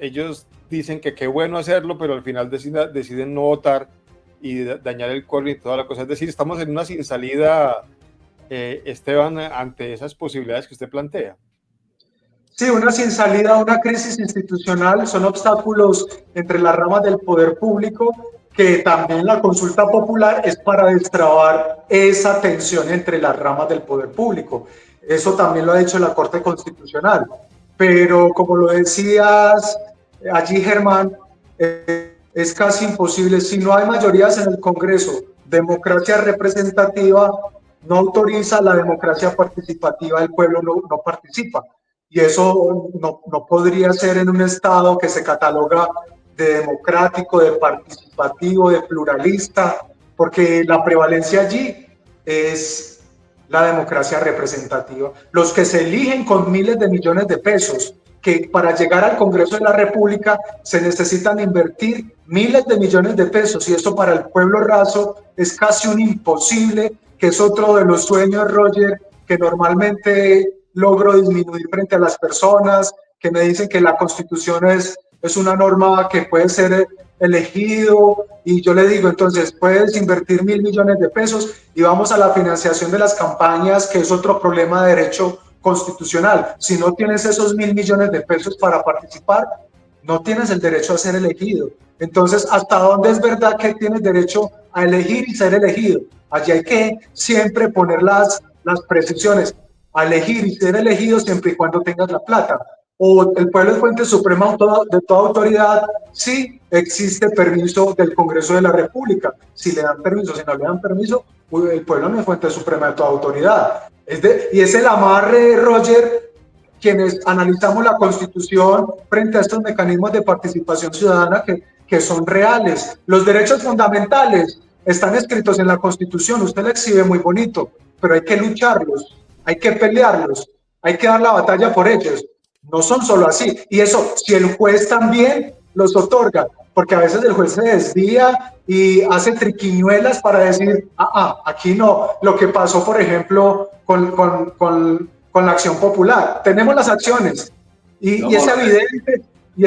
Ellos dicen que qué bueno hacerlo, pero al final deciden no votar y dañar el quórum y toda la cosa. Es decir, estamos en una sin salida, Esteban, ante esas posibilidades que usted plantea. Sí, una sin salida, una crisis institucional, son obstáculos entre las ramas del poder público, que también la consulta popular es para destrabar esa tensión entre las ramas del poder público. Eso también lo ha dicho la Corte Constitucional. Pero como lo decías allí, Germán, es casi imposible. Si no hay mayorías en el Congreso, democracia representativa no autoriza la democracia participativa, el pueblo no participa. Y eso no podría ser en un Estado que se cataloga de democrático, de participativo, de pluralista, porque la prevalencia allí es la democracia representativa. Los que se eligen con miles de millones de pesos, que para llegar al Congreso de la República se necesitan invertir miles de millones de pesos, y eso para el pueblo raso es casi un imposible, que es otro de los sueños, Roger, que normalmente logro disminuir frente a las personas, que me dicen que la Constitución es una norma que puede ser elegido, y yo le digo, entonces puedes invertir 1.000 millones de pesos y vamos a la financiación de las campañas, que es otro problema de derecho constitucional. Si no tienes esos 1.000 millones de pesos para participar, no tienes el derecho a ser elegido. Entonces, ¿hasta dónde es verdad que tienes derecho a elegir y ser elegido? Allí hay que siempre poner las precisiones, a elegir y ser elegido siempre y cuando tengas la plata. O el pueblo es fuente suprema de toda autoridad, sí existe permiso del Congreso de la República. Si le dan permiso, si no le dan permiso, el pueblo no es fuente suprema de toda autoridad. Y es el amarre, Roger, quienes analizamos la Constitución frente a estos mecanismos de participación ciudadana que son reales. Los derechos fundamentales están escritos en la Constitución, usted la exhibe muy bonito, pero hay que lucharlos, hay que pelearlos, hay que dar la batalla por ellos. No son solo así. Y eso, si el juez también los otorga, porque a veces el juez se desvía y hace triquiñuelas para decir, aquí no. Lo que pasó, por ejemplo, con la acción popular. Tenemos las acciones y es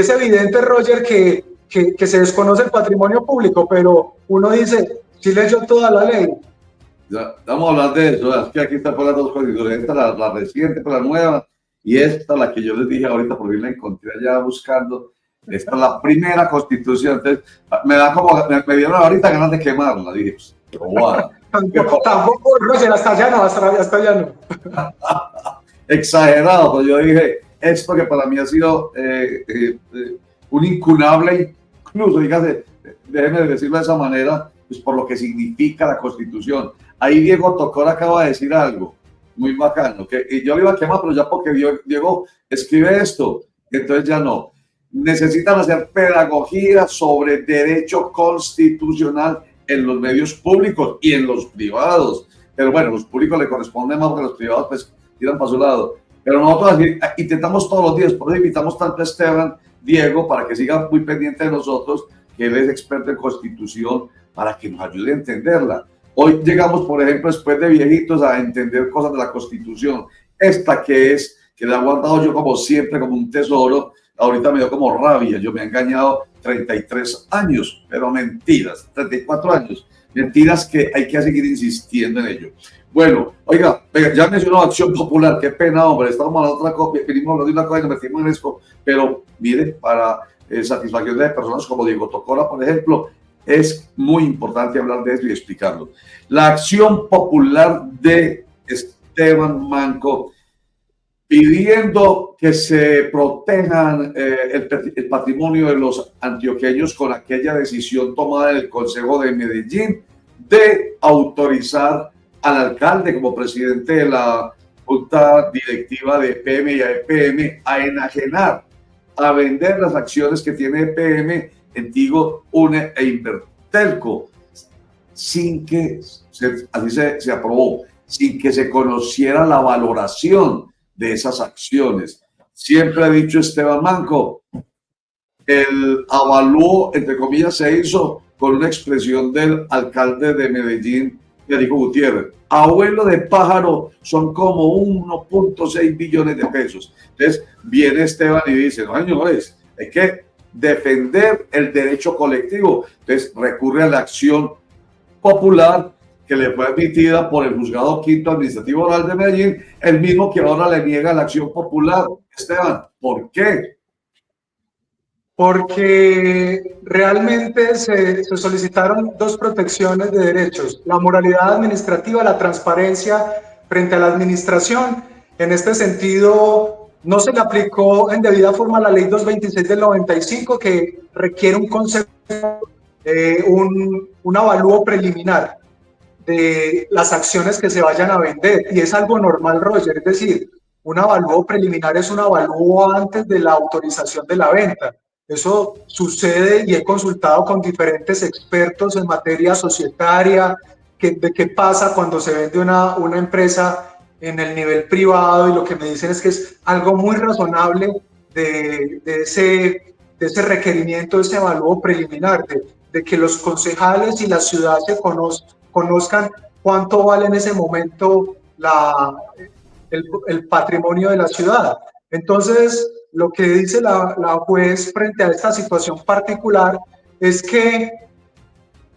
evidente, Roger, que se desconoce el patrimonio público, pero uno dice, sí leyó toda la ley. Ya, vamos a hablar de eso. Es que aquí está por las dos constituciones, esta la reciente, por la nueva, y esta, la que yo les dije ahorita, porque la encontré allá buscando. Esta es la primera constitución. Entonces, me dieron ahorita ganas de quemarla. Dije, pues, wow. Tampoco, Roger, hasta allá no. Exagerado, pues yo dije, esto que para mí ha sido un incunable, incluso, dígase, déjeme decirlo de esa manera, pues por lo que significa la Constitución. Ahí Diego Tocora acaba de decir algo muy bacano, y yo lo iba a quemar, pero ya porque Diego escribe esto, entonces ya no. Necesitan hacer pedagogía sobre derecho constitucional en los medios públicos y en los privados. Pero bueno, los públicos le corresponden más porque los privados pues tiran para su lado. Pero nosotros intentamos todos los días, por eso invitamos tanto a Esteban, Diego, para que siga muy pendiente de nosotros, que él es experto en Constitución, para que nos ayude a entenderla. Hoy llegamos, por ejemplo, después de viejitos, a entender cosas de la Constitución. Esta que la he guardado yo como siempre, como un tesoro. Ahorita me dio como rabia, yo me he engañado 33 años, pero mentiras, 34 años, mentiras que hay que seguir insistiendo en ello. Bueno, oiga, ya mencionó Acción Popular, qué pena, hombre, estamos hablando de otra cosa, venimos hablando de una cosa y nos metimos en esto, pero mire, para satisfacción de personas como Diego Tocora, por ejemplo, es muy importante hablar de eso y explicarlo. La Acción Popular de Esteban Manco, pidiendo que se protejan el patrimonio de los antioqueños con aquella decisión tomada en el Consejo de Medellín de autorizar al alcalde como presidente de la Junta Directiva de EPM y AEPM a enajenar, a vender las acciones que tiene EPM en Tigo, UNE e Invertelco, sin que, así se aprobó, sin que se conociera la valoración de esas acciones. Siempre ha dicho Esteban Manco, el avalúo, entre comillas, se hizo con una expresión del alcalde de Medellín, Federico Gutiérrez. Abuelo de pájaro son como 1.6 billones de pesos. Entonces viene Esteban y dice, no señores, hay que defender el derecho colectivo. Entonces recurre a la acción popular que le fue emitida por el Juzgado Quinto Administrativo Oral de Medellín, el mismo que ahora le niega la acción popular. Esteban, ¿por qué? Porque realmente se solicitaron dos protecciones de derechos: la moralidad administrativa, la transparencia frente a la administración. En este sentido, no se le aplicó en debida forma la ley 226 del 95, que requiere un consejo, un avalúo preliminar de las acciones que se vayan a vender, y es algo normal, Roger, es decir, un avalúo preliminar es un avalúo antes de la autorización de la venta. Eso sucede y he consultado con diferentes expertos en materia societaria, de qué pasa cuando se vende una empresa en el nivel privado, y lo que me dicen es que es algo muy razonable de ese requerimiento, de ese avalúo preliminar, de que los concejales y la ciudad se conozcan cuánto vale en ese momento el patrimonio de la ciudad. Entonces, lo que dice la juez frente a esta situación particular es que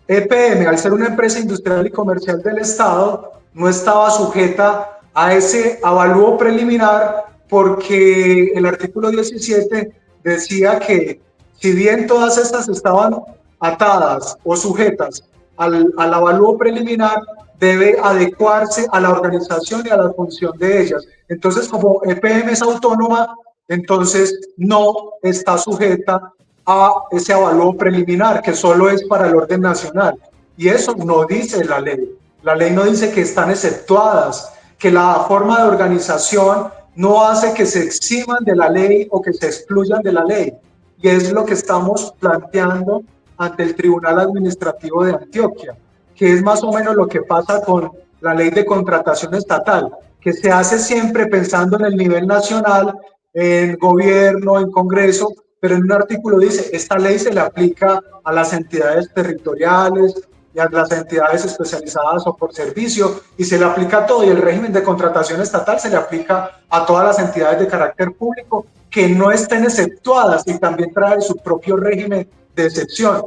EPM, al ser una empresa industrial y comercial del Estado, no estaba sujeta a ese avalúo preliminar porque el artículo 17 decía que si bien todas estas estaban atadas o sujetas al avalúo preliminar, debe adecuarse a la organización y a la función de ellas. Entonces, como EPM es autónoma, entonces no está sujeta a ese avalúo preliminar, que solo es para el orden nacional. Y eso no dice la ley. La ley no dice que están exceptuadas, que la forma de organización no hace que se eximan de la ley o que se excluyan de la ley. Y es lo que estamos planteando ante el Tribunal Administrativo de Antioquia, que es más o menos lo que pasa con la ley de contratación estatal, que se hace siempre pensando en el nivel nacional, en gobierno, en Congreso, pero en un artículo dice, esta ley se le aplica a las entidades territoriales y a las entidades especializadas o por servicio, y se le aplica a todo, y el régimen de contratación estatal se le aplica a todas las entidades de carácter público que no estén exceptuadas, y también trae su propio régimen de excepción.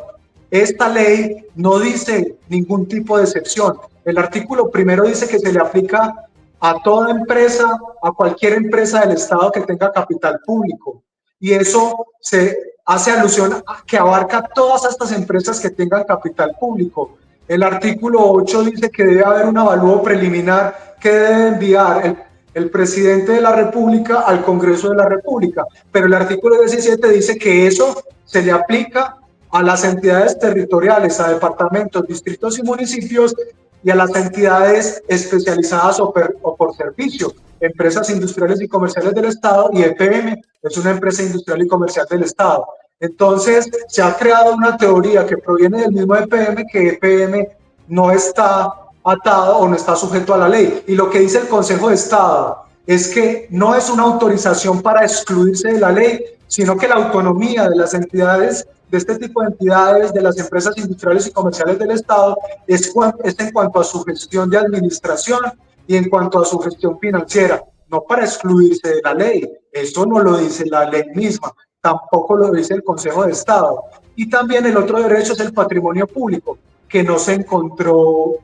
Esta ley no dice ningún tipo de excepción. El artículo primero dice que se le aplica a toda empresa, a cualquier empresa del Estado que tenga capital público. Y eso se hace alusión a que abarca todas estas empresas que tengan capital público. El artículo 8 dice que debe haber un avalúo preliminar que debe enviar el presidente de la República al Congreso de la República. Pero el artículo 17 dice que eso se le aplica a las entidades territoriales, a departamentos, distritos y municipios, y a las entidades especializadas o por servicio, empresas industriales y comerciales del Estado, y EPM es una empresa industrial y comercial del Estado. Entonces, se ha creado una teoría que proviene del mismo EPM, que EPM no está atado o no está sujeto a la ley. Y lo que dice el Consejo de Estado es que no es una autorización para excluirse de la ley, sino que la autonomía de las entidades, de este tipo de entidades, de las empresas industriales y comerciales del Estado, es en cuanto a su gestión de administración y en cuanto a su gestión financiera, no para excluirse de la ley. Eso no lo dice la ley misma, tampoco lo dice el Consejo de Estado. Y también el otro derecho es el patrimonio público, que no se encontró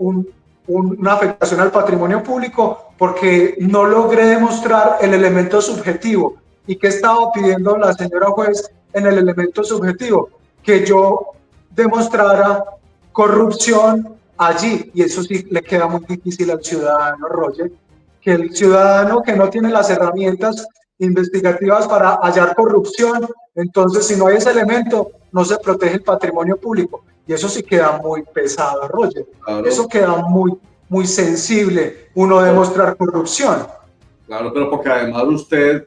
una afectación al patrimonio público porque no logré demostrar el elemento subjetivo. ¿Y qué estaba pidiendo la señora juez en el elemento subjetivo? Que yo demostrara corrupción allí, y eso sí le queda muy difícil al ciudadano, Roger, que el ciudadano que no tiene las herramientas investigativas para hallar corrupción, entonces si no hay ese elemento, no se protege el patrimonio público, y eso sí queda muy pesado, Roger. Claro. Eso queda muy sensible, uno demostrar corrupción. Claro, pero porque además usted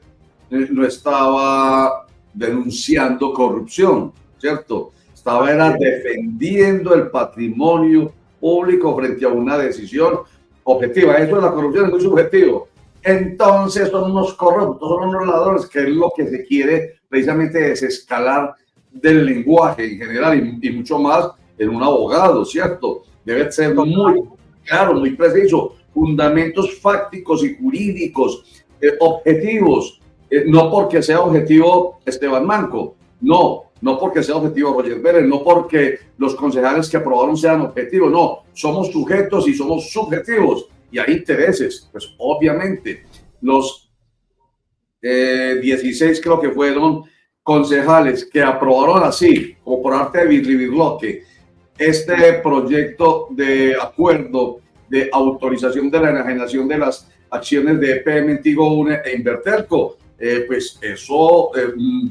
no estaba denunciando corrupción, ¿cierto? Estaba defendiendo el patrimonio público frente a una decisión objetiva. Eso de la corrupción es muy subjetivo. Entonces son unos corruptos, son unos ladrones, que es lo que se quiere precisamente desescalar del lenguaje en general y mucho más en un abogado, ¿cierto? Debe ser muy claro, muy preciso, fundamentos fácticos y jurídicos, objetivos, no porque sea objetivo Esteban Manco, no porque sea objetivo Roger Vélez, no porque los concejales que aprobaron sean objetivos, no, somos sujetos y somos subjetivos y hay intereses, pues obviamente los 16 creo que fueron concejales que aprobaron así, como por arte de birlibirloque, este proyecto de acuerdo de autorización de la enajenación de las acciones de EPM, Antigua UNE e Inverterco, pues eso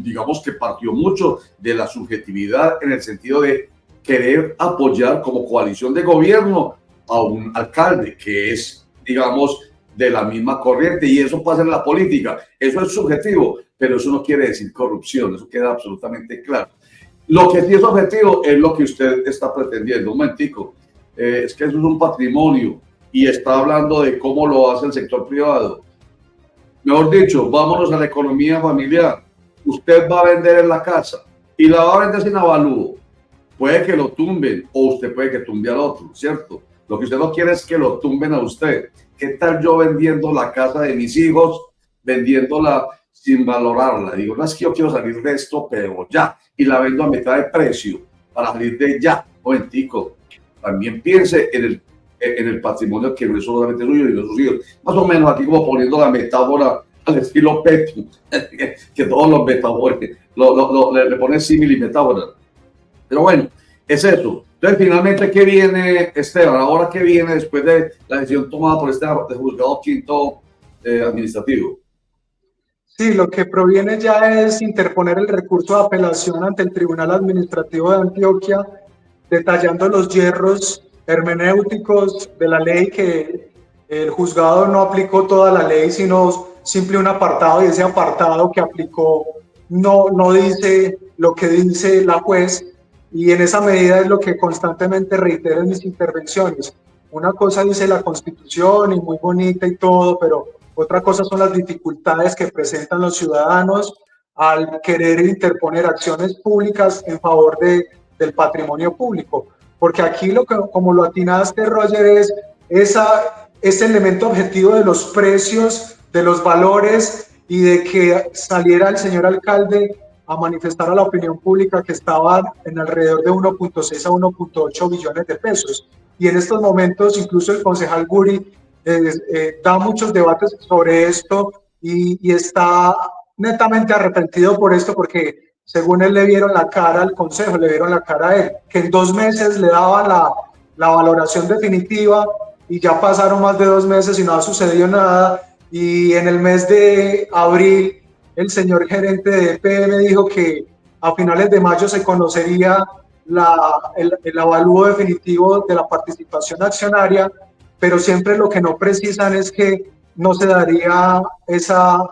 digamos que partió mucho de la subjetividad en el sentido de querer apoyar como coalición de gobierno a un alcalde que es, digamos, de la misma corriente, y eso pasa en la política, eso es subjetivo, pero eso no quiere decir corrupción, eso queda absolutamente claro. Lo que sí es objetivo es lo que usted está pretendiendo. Un momentico, es que eso es un patrimonio y está hablando de cómo lo hace el sector privado. Mejor dicho, vámonos a la economía familiar. Usted va a vender en la casa y la va a vender sin avalúo. Puede que lo tumben o usted puede que tumbe al otro, ¿cierto? Lo que usted no quiere es que lo tumben a usted. ¿Qué tal yo vendiendo la casa de mis hijos, vendiéndola sin valorarla? Digo, no es que yo quiero salir de esto, pero ya, y la vendo a mitad de precio para salir de ya. Momentico, también piense en el patrimonio que no es solamente suyo y de sus hijos. Más o menos aquí como poniendo la metáfora al estilo Petty, que todos los metáforas le ponen símil y metáfora. Pero bueno, es eso. Entonces, finalmente, ¿qué viene, Esteban? Ahora, ¿qué viene después de la decisión tomada por este juzgado quinto administrativo? Sí, lo que proviene ya es interponer el recurso de apelación ante el Tribunal Administrativo de Antioquia, detallando los yerros hermenéuticos de la ley, que el juzgado no aplicó toda la ley, sino simple un apartado, y ese apartado que aplicó no dice lo que dice la juez, y en esa medida es lo que constantemente reitero en mis intervenciones. Una cosa dice la Constitución y muy bonita y todo, pero otra cosa son las dificultades que presentan los ciudadanos al querer interponer acciones públicas en favor del patrimonio público. Porque aquí, como lo atinaste, Roger, es ese elemento objetivo de los precios, de los valores, y de que saliera el señor alcalde a manifestar a la opinión pública que estaban en alrededor de 1.6 a 1.8 billones de pesos. Y en estos momentos, incluso el concejal Guri da muchos debates sobre esto, y está netamente arrepentido por esto, porque según él le vieron la cara al consejo, le vieron la cara a él, que en 2 meses le daban la valoración definitiva, y ya pasaron más de 2 meses y no ha sucedido nada. Y en el mes de abril, el señor gerente de EPM dijo que a finales de mayo se conocería el avalúo definitivo de la participación accionaria, pero siempre lo que no precisan es que no se daría esa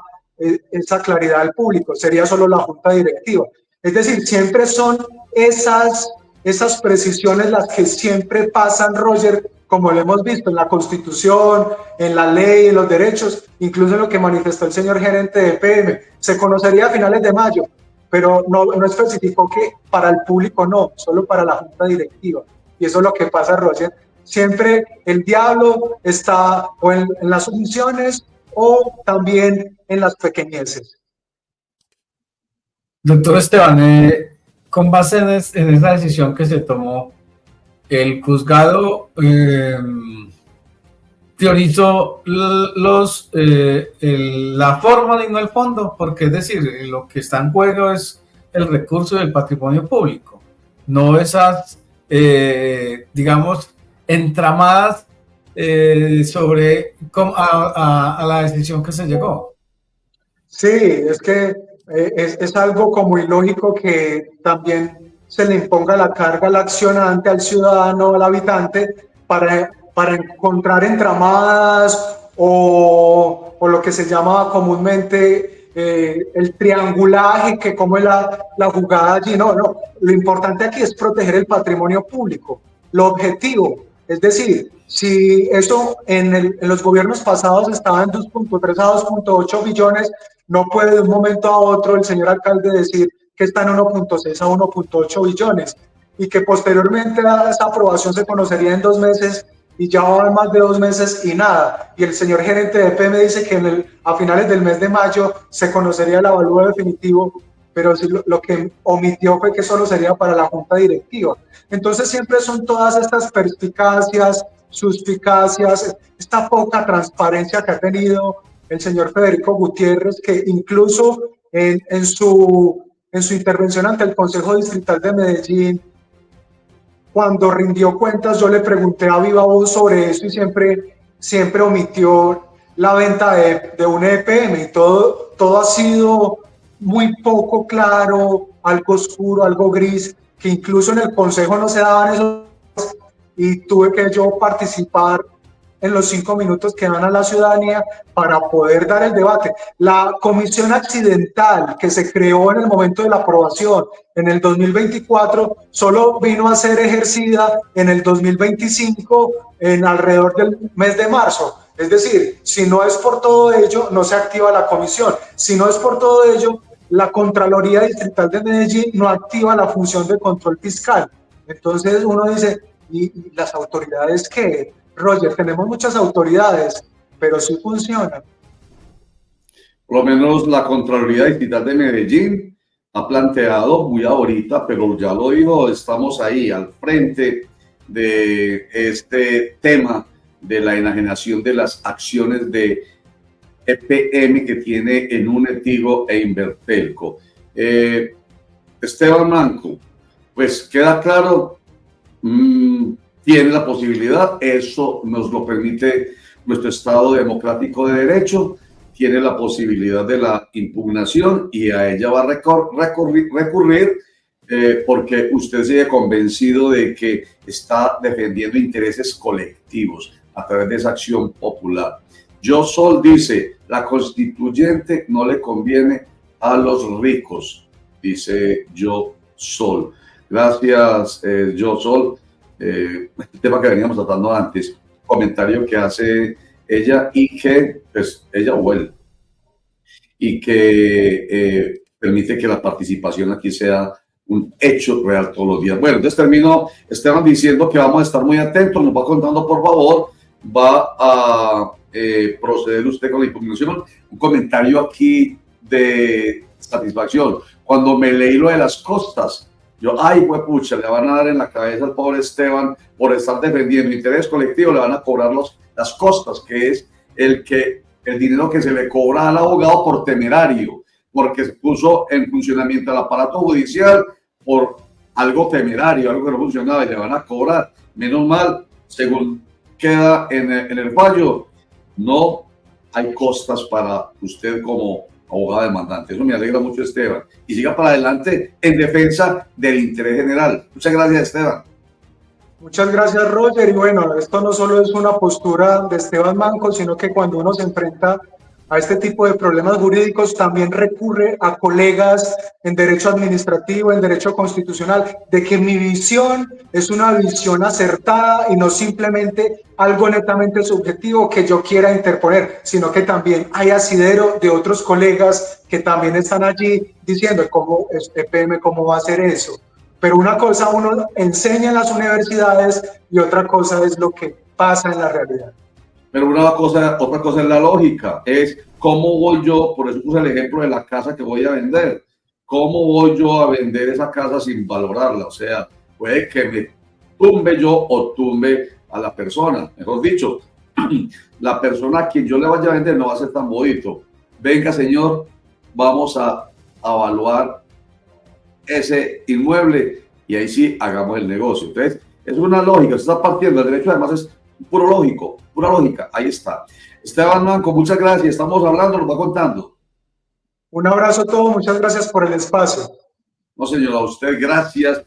claridad al público, sería solo la junta directiva. Es decir, siempre son esas precisiones las que siempre pasan, Roger, como lo hemos visto en la Constitución, en la ley, en los derechos, incluso en lo que manifestó el señor gerente de EPM. Se conocería a finales de mayo, pero no especificó que para el público no, solo para la junta directiva. Y eso es lo que pasa, Roger. Siempre el diablo está o en las omisiones o también en las pequeñeces. Doctor Esteban, con base en esa decisión que se tomó, el juzgado priorizó la forma y no el fondo, porque es decir, lo que está en juego es el recurso del patrimonio público, no esas, digamos, entramadas sobre a la decisión que se llegó. Sí, es que es algo como ilógico que también se le imponga la carga al accionante, al ciudadano, al habitante, para encontrar entramadas o lo que se llama comúnmente el triangulaje, que como es la jugada allí. No, lo importante aquí es proteger el patrimonio público, lo objetivo. Es decir, si eso en los gobiernos pasados estaba en 2.3 a 2.8 billones, no puede de un momento a otro el señor alcalde decir que está en 1.6 a 1.8 billones, y que posteriormente esa aprobación se conocería en 2 meses, y ya van más de 2 meses y nada. Y el señor gerente de EPM dice que a finales del mes de mayo se conocería el avalúo definitivo, pero sí, lo que omitió fue que solo sería para la junta directiva. Entonces siempre son todas estas perspicacias, suspicacias, esta poca transparencia que ha tenido el señor Federico Gutiérrez, que incluso en su intervención ante el Consejo Distrital de Medellín, cuando rindió cuentas, yo le pregunté a viva voz sobre eso, y siempre omitió la venta de un EPM, y todo ha sido muy poco claro, algo oscuro, algo gris, que incluso en el Consejo no se daban esos, y tuve que yo participar en los 5 minutos que dan a la ciudadanía para poder dar el debate. La comisión accidental que se creó en el momento de la aprobación en el 2024 solo vino a ser ejercida en el 2025, en alrededor del mes de marzo. Es decir, si no es por todo ello, no se activa la comisión. Si no es por todo ello, la Contraloría Distrital de Medellín no activa la función de control fiscal. Entonces uno dice, y las autoridades que, Roger, tenemos muchas autoridades, pero sí funcionan. Por lo menos la Contraloría Digital de Medellín ha planteado muy ahorita, pero ya lo dijo, estamos ahí al frente de este tema de la enajenación de las acciones de EPM que tiene en Unetigo e Invertelco. Esteban Manco, pues queda claro, tiene la posibilidad, eso nos lo permite nuestro Estado democrático de derecho, tiene la posibilidad de la impugnación y a ella va a recurrir porque usted sigue convencido de que está defendiendo intereses colectivos a través de esa acción popular. Yosol dice, la constituyente no le conviene a los ricos, dice Yosol. Gracias, Yosol. El tema que veníamos tratando antes, comentario que hace ella y que, pues, ella o él, y que permite que la participación aquí sea un hecho real todos los días. Bueno, entonces termino, Esteban, diciendo que vamos a estar muy atentos, nos va contando, por favor, va a proceder usted con la impugnación. Un comentario aquí de satisfacción. Cuando me leí lo de las costas, yo, ay, pucha, le van a dar en la cabeza al pobre Esteban por estar defendiendo interés colectivo, le van a cobrar las costas, que es el dinero que se le cobra al abogado por temerario, porque se puso en funcionamiento el aparato judicial por algo temerario, algo que no funcionaba y le van a cobrar. Menos mal, según queda en el fallo, no hay costas para usted como abogado demandante. Eso me alegra mucho, Esteban. Y siga para adelante en defensa del interés general. Muchas gracias, Esteban. Muchas gracias, Roger. Y bueno, esto no solo es una postura de Esteban Manco, sino que cuando uno se enfrenta a este tipo de problemas jurídicos, también recurre a colegas en derecho administrativo, en derecho constitucional, de que mi visión es una visión acertada y no simplemente algo netamente subjetivo que yo quiera interponer, sino que también hay asidero de otros colegas que también están allí diciendo cómo EPM, cómo va a hacer eso. Pero una cosa uno enseña en las universidades y otra cosa es lo que pasa en la realidad. Pero otra cosa es la lógica, es cómo voy yo, por eso puse el ejemplo de la casa que voy a vender, cómo voy yo a vender esa casa sin valorarla, o sea, puede que me tumbe yo o tumbe a la persona, mejor dicho, la persona a quien yo le vaya a vender no va a ser tan bonito, venga señor, vamos a evaluar ese inmueble y ahí sí hagamos el negocio. Entonces, es una lógica, se está partiendo, el derecho además es puro lógico, pura lógica, ahí está. Esteban Manco, muchas gracias, estamos hablando, nos va contando. Un abrazo a todos, muchas gracias por el espacio. No, señor, a usted gracias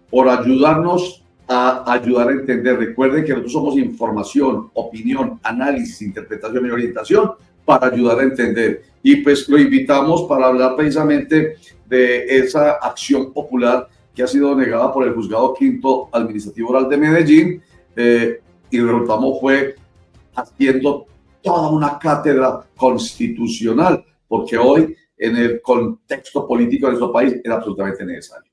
por ayudarnos a ayudar a entender. Recuerden que nosotros somos información, opinión, análisis, interpretación y orientación para ayudar a entender. Y pues lo invitamos para hablar precisamente de esa acción popular que ha sido negada por el Juzgado Quinto Administrativo Oral de Medellín, y el resultado fue haciendo toda una cátedra constitucional, porque hoy en el contexto político de nuestro país era absolutamente necesario.